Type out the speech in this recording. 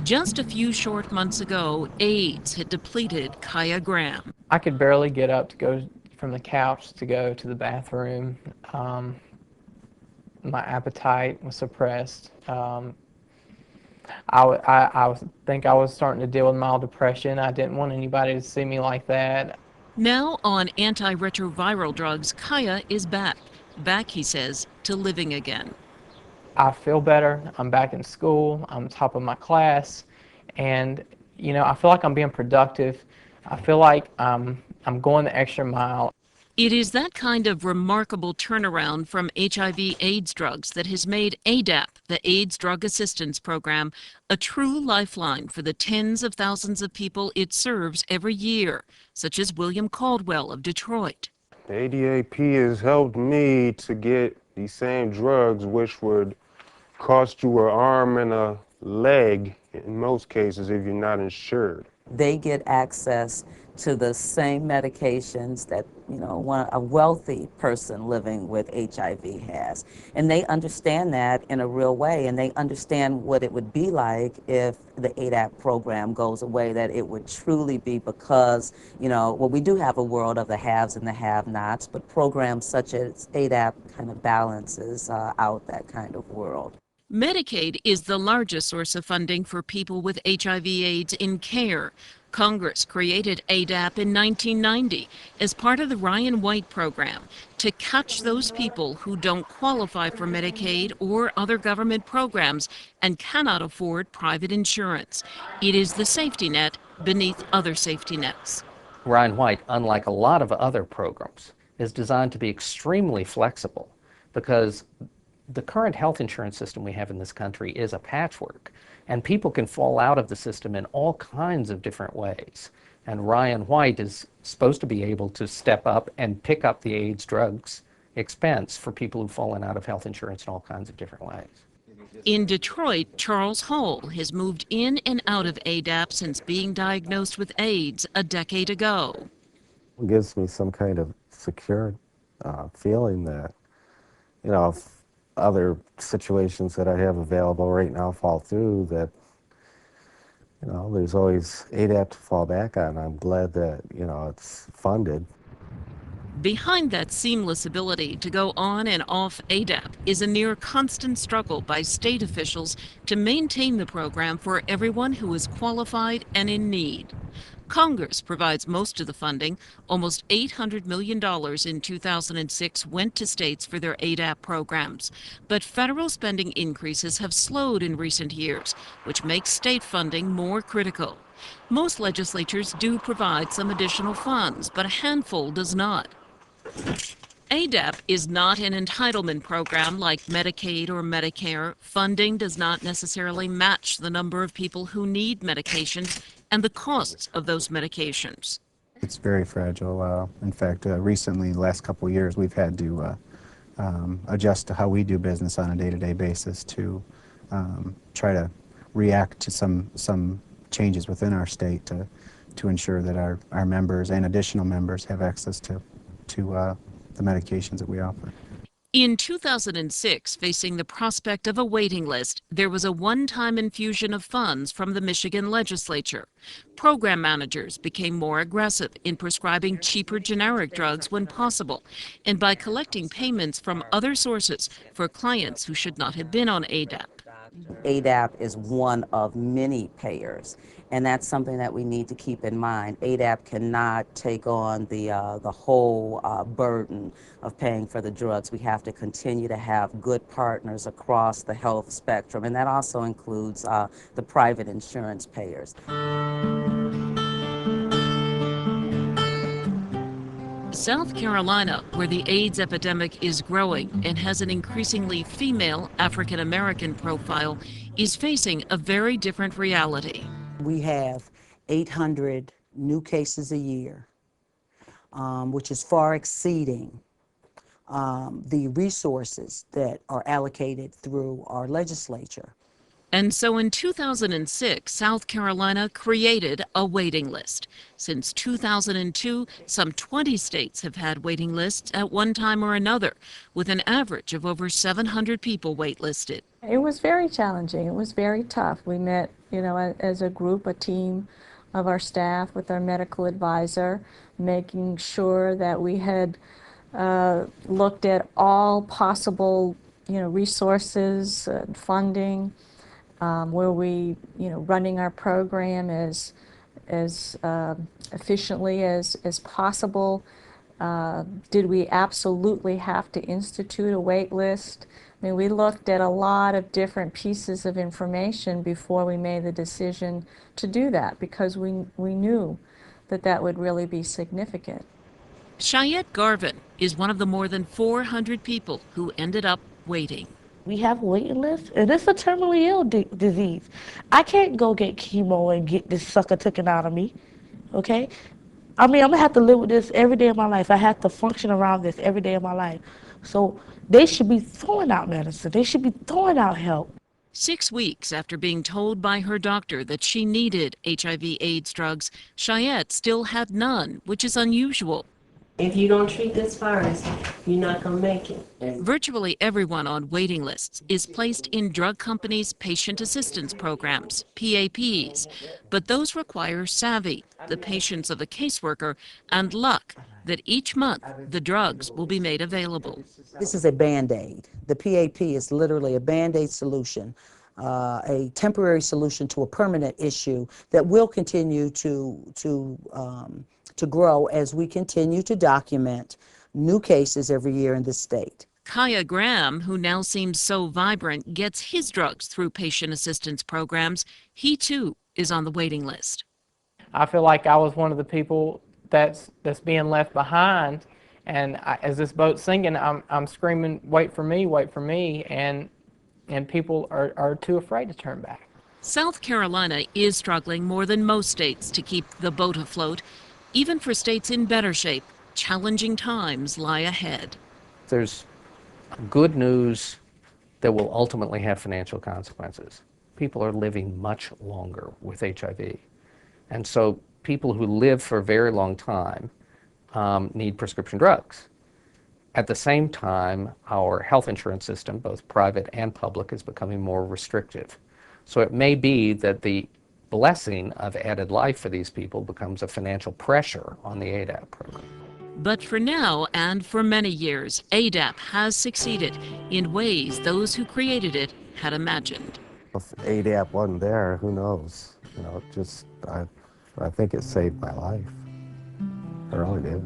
Just a few short months ago, AIDS had depleted Kaya Graham. I could barely get up to go from the couch to go to the bathroom. My appetite was suppressed. I think I was starting to deal with mild depression. I didn't want anybody to see me like that. Now on antiretroviral drugs, Kaya is back. Back, he says, to living again. I feel better. I'm back in school. I'm top of my class. And, I feel like I'm being productive. I feel like I'm going the extra mile. It is that kind of remarkable turnaround from HIV/AIDS drugs that has made ADAP, the AIDS Drug Assistance Program, a true lifeline for the tens of thousands of people it serves every year, such as William Caldwell of Detroit. The ADAP has helped me to get these same drugs, which would cost you an arm and a leg in most cases if you're not insured. They get access to the same medications that a wealthy person living with HIV has, and they understand that in a real way, and they understand what it would be like if the ADAP program goes away. That it would truly be because we do have a world of the haves and the have-nots, but programs such as ADAP kind of balances out that kind of world. Medicaid is the largest source of funding for people with HIV/AIDS in care. Congress created ADAP in 1990 as part of the Ryan White program to catch those people who don't qualify for Medicaid or other government programs and cannot afford private insurance. It is the safety net beneath other safety nets. Ryan White, unlike a lot of other programs, is designed to be extremely flexible because the current health insurance system we have in this country is a patchwork, and people can fall out of the system in all kinds of different ways. And Ryan White is supposed to be able to step up and pick up the AIDS drugs expense for people who've fallen out of health insurance in all kinds of different ways. In Detroit, Charles Hall has moved in and out of ADAP since being diagnosed with AIDS a decade ago. It gives me some kind of secure feeling that, if other situations that I have available right now fall through, that there's always ADAP to fall back on. I'm glad that it's funded. Behind that seamless ability to go on and off ADAP is a near constant struggle by state officials to maintain the program for everyone who is qualified and in need. Congress provides most of the funding. Almost $800 million in 2006 went to states for their ADAP programs. But federal spending increases have slowed in recent years, which makes state funding more critical. Most legislatures do provide some additional funds, but a handful does not. ADAP is not an entitlement program like Medicaid or Medicare. Funding does not necessarily match the number of people who need medications and the costs of those medications. It's very fragile. In fact, recently, the last couple of years, we've had to adjust to how we do business on a day-to-day basis to try to react to some changes within our state to ensure that our members and additional members have access to the medications that we offer. In 2006, facing the prospect of a waiting list, there was a one-time infusion of funds from the Michigan legislature. Program managers became more aggressive in prescribing cheaper generic drugs when possible, and by collecting payments from other sources for clients who should not have been on ADAP. ADAP is one of many payers, and that's something that we need to keep in mind. ADAP cannot take on the whole burden of paying for the drugs. We have to continue to have good partners across the health spectrum, and that also includes the private insurance payers. South Carolina, where the AIDS epidemic is growing and has an increasingly female African-American profile, is facing a very different reality. We have 800 new cases a year, which is far exceeding the resources that are allocated through our legislature. And so in 2006, South Carolina created a waiting list. Since 2002, some 20 states have had waiting lists at one time or another, with an average of over 700 people waitlisted. It was very challenging. It was very tough. We met you know, as a group, a team of our staff with our medical advisor, making sure that we had looked at all possible, you know, resources, funding, where we, you know, running our program as efficiently as possible. Did we absolutely have to institute a wait list? I mean, we looked at a lot of different pieces of information before we made the decision to do that, because we knew that that would really be significant. Cheyette Garvin is one of the more than 400 people who ended up waiting. We have a waiting list, and it's a terminally ill disease. I can't go get chemo and get this sucker taken out of me, okay? I mean, I'm gonna have to live with this every day of my life. I have to function around this every day of my life. So they should be throwing out medicine. They should be throwing out help. 6 weeks after being told by her doctor that she needed HIV/AIDS drugs, Cheyette still had none, which is unusual. If you don't treat this virus, you're not going to make it. Virtually everyone on waiting lists is placed in drug companies' patient assistance programs, PAPs, but those require savvy, the patience of a caseworker, and luck that each month the drugs will be made available. This is a Band-Aid. The PAP is literally a Band-Aid solution, a temporary solution to a permanent issue that will continue to grow as we continue to document new cases every year in this state. Kaya Graham, who now seems so vibrant, gets his drugs through patient assistance programs. He too is on the waiting list. I feel like I was one of the people that's being left behind, and as this boat's sinking, I'm screaming, wait for me, and people are too afraid to turn back. South Carolina is struggling more than most states to keep the boat afloat. Even for states in better shape, challenging times lie ahead. There's good news that will ultimately have financial consequences. People are living much longer with HIV. And so people who live for a very long time need prescription drugs. At the same time, our health insurance system, both private and public, is becoming more restrictive. So it may be that the blessing of added life for these people becomes a financial pressure on the ADAP program. But for now, and for many years, ADAP has succeeded in ways those who created it had imagined. If ADAP wasn't there, who knows? You know, I think it saved my life. I really did.